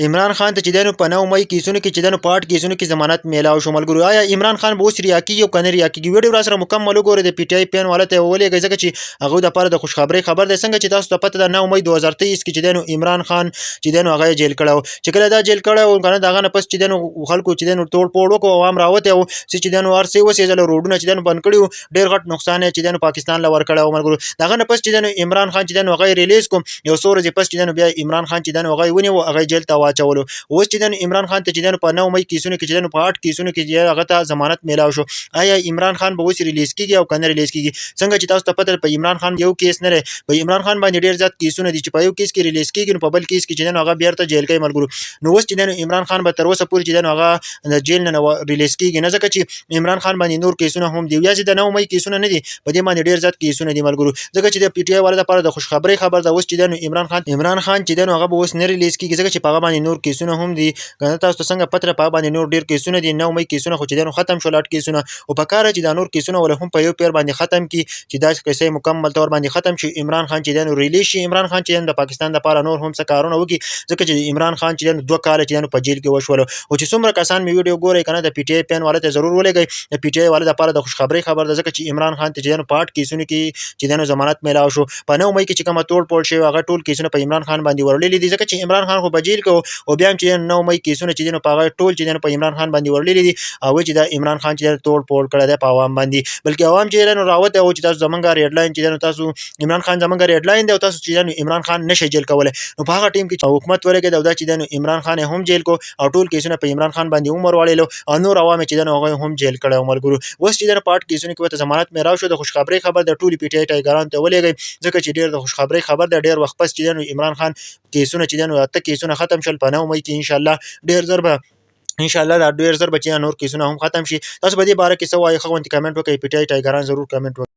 عمران خان ته چې دی نو په 9 مئی کیسونو کې چې دی نو په 8 کیسونو کې ضمانت میلاو شو. ملګرو آیا عمران خان به اوس ریا کېږي او که نه ریا کېږي؟ ویډیو راسره مکمل وګورئ، د پی ټي آی پین والا ته یې ولیږئ ځکه چې هغوی دپاره د خوشخبرۍ خبر دی. څنګه چې تاسو ته پته ده 9 مئی 2023 کې چې دی نو عمران خان چې دی نو هغه یې جیل کړی و. چې کله دا جیل کړی و که نه د هغه نه پس چې دی نو خلکو چې دی نو توړ پوړ وکړو، عوام راوتی وو چې دی نو هر څه وسېځل، روډونه چې دی نو بند کړي وو، ډېر غټ نقصان یې چې دی نو پاکستان له ورکړی و. ملګرو د هغه نه پس چې دی نو عمران خان چې دی نو هغه یې ریلیز کړو، یو څو ورځې پس چې دی نو بیا عمران خان چې دی نو هغه یې ونیو، هغه یې جیل ته واچولو. اوس چې دی نو عمران خان ته چې دی نو په 9 مئی کیسونو کې چې دی نو په 8 کیسونو کې چې هغه ته ضمانت میلاو شو. آیا عمران خان به اوس ریلیز کېږي او که نه ریلیز کېږي؟ څنګه چې تاسو ته پته ده په عمران خان یو کیس نه دی، په عمران خان باندې ډېر زیات کیسونه دي چې په یو کیس کې ریلیز کېږي نو په بل کیس کې چې دی نو هغه بیرته جیل کوي. ملګرو نو اوس چې دی نو عمران خان به تر اوسه پورې چې دی نو هغه د جیل نه ریلیز کېږي نه، ځکه چې عمران خان باندې نور کیسونه هم دي. یوازې د 9 مئی کیسونه نه دي، په دې باندې ډېر زیات کیسونه دي ملګرو، ځکه چې د پی ټي آی والا دپاره د خوشخبرۍ خبر ده. اوس چې دی نو عمران خان چې دی نو هغه به اوس نه ریلیز کېږي، ځکه چې په هغه باندې نور کیسونه هم دي. که نه تاسو ته څنګه پته ده په هغه باندې نور ډېر کیسونه دي. 9 مئی کیسونه خو چې دی نو ختم شول 8 کیسونه، او په کار چې دا نور کیسونه ول هم په یو پیر باندې ختم کړي چې دا قصه مکمل طور باندې ختم شي. عمران خان چې دی نو ریلیز شي، عمران خان چې د پاکستان لپاره نور هم څه کارونه وکړي، ځکه چې عمران خان چې دی نو 2 کاله چې دی نو په جیل کې وشول. او چې څومره کسان مې ویډیو ګورئ که نه د پی ټي آی پین والا ته ضرور ولېږئ، د پی ټي آی والا دپاره د خوشخبرۍ خبر ده، ځکه چې عمران خان ته چې دی نو په 8 کیسونو کې چې دی نو ضمانت میلاو شو. په 9 مئی کې چې کومه توړ پوړ شوې هغه ټول کیسونه په عمران خان باندې ورلېدلي دي، ځکه چې عمران خان خو په جیل کې او بیا هم چې 9 مئی کیسونه چې دی نو په هغه ټول چې دی نو په عمران خان باندې ورلېدلي دي، او چې دا عمران خان چې توړ پوړ کړی دی په عوام باندې. بلکې عوام چې دی نو راوتی وو چې تاسو زمونږ ریډ لاین چې دی نو تاسو عمران خان زمونږ ریډ لاین دی او تاسو چې دی نو عمران خان نشئ جیل کولی. نو په هغه ټیم کې چې حکومت ولګېد او دا چې دی نو عمران خان یې هم جیل کو او ټول کیسونه په عمران خان باندې هم ورواړېلو او نور عوام چې دی نو هغه هم جیل کړی و. ملګرو اوس چې دی نو په 8 کیسونو کې ورته ضمانت میلاو شو. د خوشخبرۍ خبر د ټولې پی ټي آی ټایګرانو ته ولېږئ، ځکه چې ډېر د خوشخبرۍ خبر دی. ډېر وخت پس چې دی نو عمران خان کیسونه چې دی نو 8 کیسونه ختم شول په 9 مئی کې. انشاءالله ډېر زر به انشاءالله دا ډېر زر به چې نور کیسونه هم ختم شي. تاسو په دې باره کې څه وایئ؟ ښه غوندې کمنټ وکړئ. پی ټي آی ټایګران ضرور کمنټ وکړئ.